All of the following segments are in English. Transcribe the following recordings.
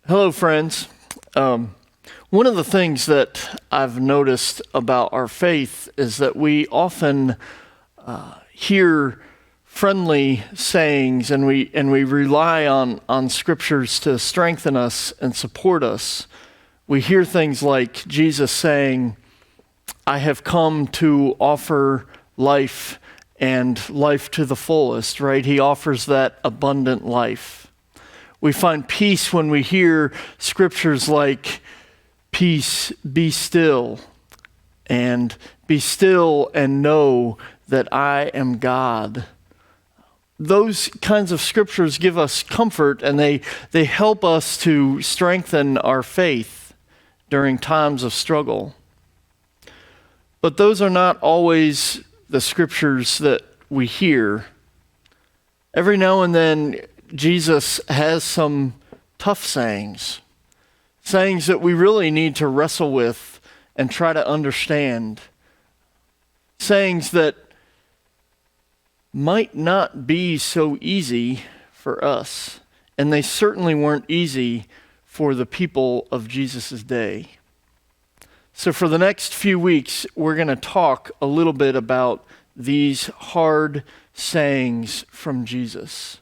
Hello, friends. One of the things that I've noticed about our faith is that we often hear friendly sayings, and we rely on scriptures to strengthen us and support us. We hear things like Jesus saying, "I have come to offer life and life to the fullest," right? He offers that abundant life. We find peace when we hear scriptures like, "Peace, be still," and "Be still and know that I am God." Those kinds of scriptures give us comfort, and they help us to strengthen our faith during times of struggle. But those are not always the scriptures that we hear. Every now and then, Jesus has some tough sayings that we really need to wrestle with and try to understand. Sayings that might not be so easy for us, and they certainly weren't easy for the people of Jesus' day. So for the next few weeks, we're going to talk a little bit about these hard sayings from Jesus.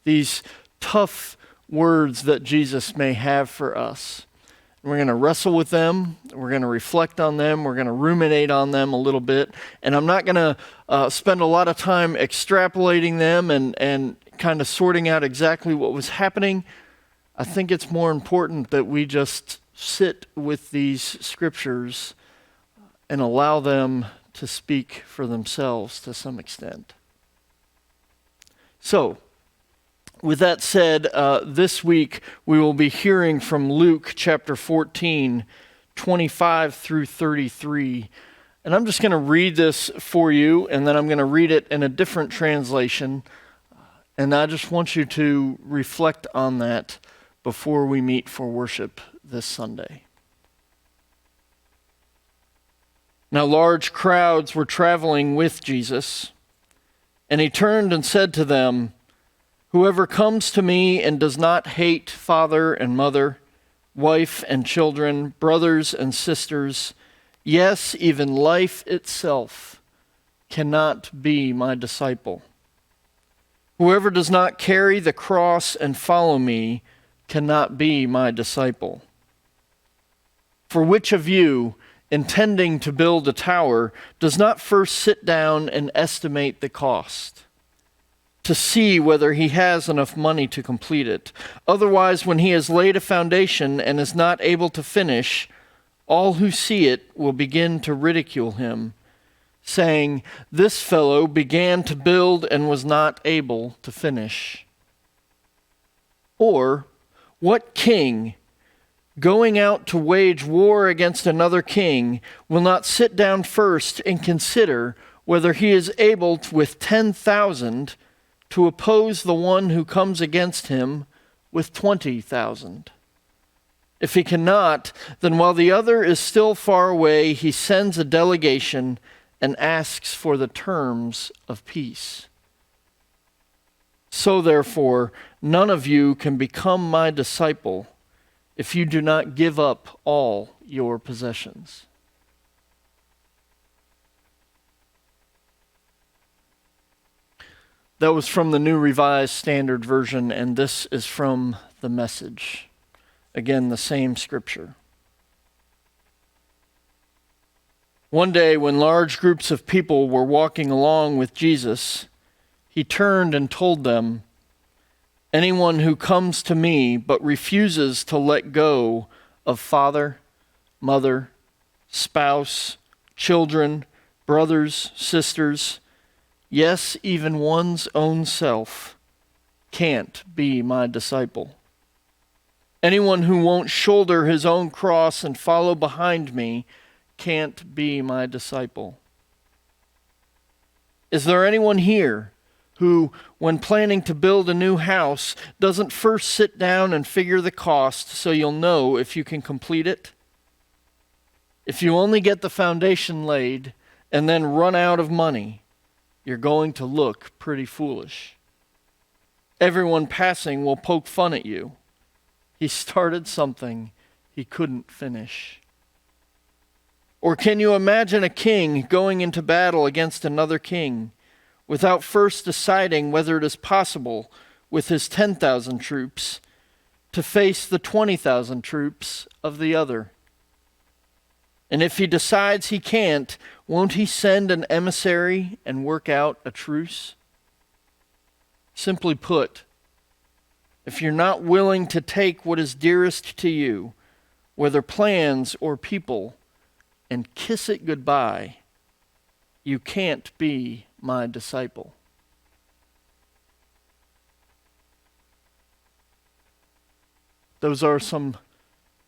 These tough words that Jesus may have for us. We're going to wrestle with them. We're going to reflect on them. We're going to ruminate on them a little bit. And I'm not going to spend a lot of time extrapolating them and kind of sorting out exactly what was happening. I think it's more important that we just sit with these scriptures and allow them to speak for themselves to some extent. So, with that said, this week we will be hearing from Luke chapter 14, 25 through 33. And I'm just going to read this for you, and then I'm going to read it in a different translation. And I just want you to reflect on that before we meet for worship this Sunday. Now large crowds were traveling with Jesus, and he turned and said to them, "Whoever comes to me and does not hate father and mother, wife and children, brothers and sisters, yes, even life itself, cannot be my disciple. Whoever does not carry the cross and follow me cannot be my disciple. For which of you, intending to build a tower, does not first sit down and estimate the cost, to see whether he has enough money to complete it? Otherwise, when he has laid a foundation and is not able to finish, all who see it will begin to ridicule him, saying, 'This fellow began to build and was not able to finish.' Or, what king, going out to wage war against another king, will not sit down first and consider whether he is able with 10,000 to oppose the one who comes against him with 20,000? If he cannot, then while the other is still far away, he sends a delegation and asks for the terms of peace. So therefore, none of you can become my disciple if you do not give up all your possessions." That was from the New Revised Standard Version, and this is from the Message. Again, the same scripture. One day, when large groups of people were walking along with Jesus, he turned and told them, "Anyone who comes to me but refuses to let go of father, mother, spouse, children, brothers, sisters, yes, even one's own self, can't be my disciple. Anyone who won't shoulder his own cross and follow behind me can't be my disciple. Is there anyone here who, when planning to build a new house, doesn't first sit down and figure the cost so you'll know if you can complete it? If you only get the foundation laid and then run out of money, you're going to look pretty foolish. Everyone passing will poke fun at you. He started something he couldn't finish. Or can you imagine a king going into battle against another king without first deciding whether it is possible with his 10,000 troops to face the 20,000 troops of the other? And if he decides he can't, won't he send an emissary and work out a truce? Simply put, if you're not willing to take what is dearest to you, whether plans or people, and kiss it goodbye, you can't be my disciple. Those are some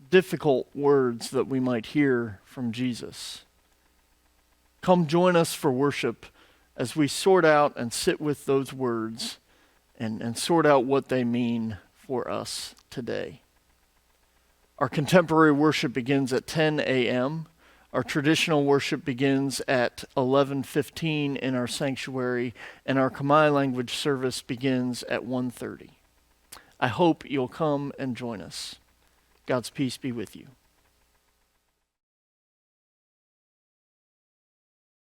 difficult words that we might hear from Jesus. Come join us for worship as we sort out and sit with those words and sort out what they mean for us today. Our contemporary worship begins at 10 a.m. Our traditional worship begins at 11:15 in our sanctuary, and our Khmer language service begins at 1:30. I hope you'll come and join us. God's peace be with you.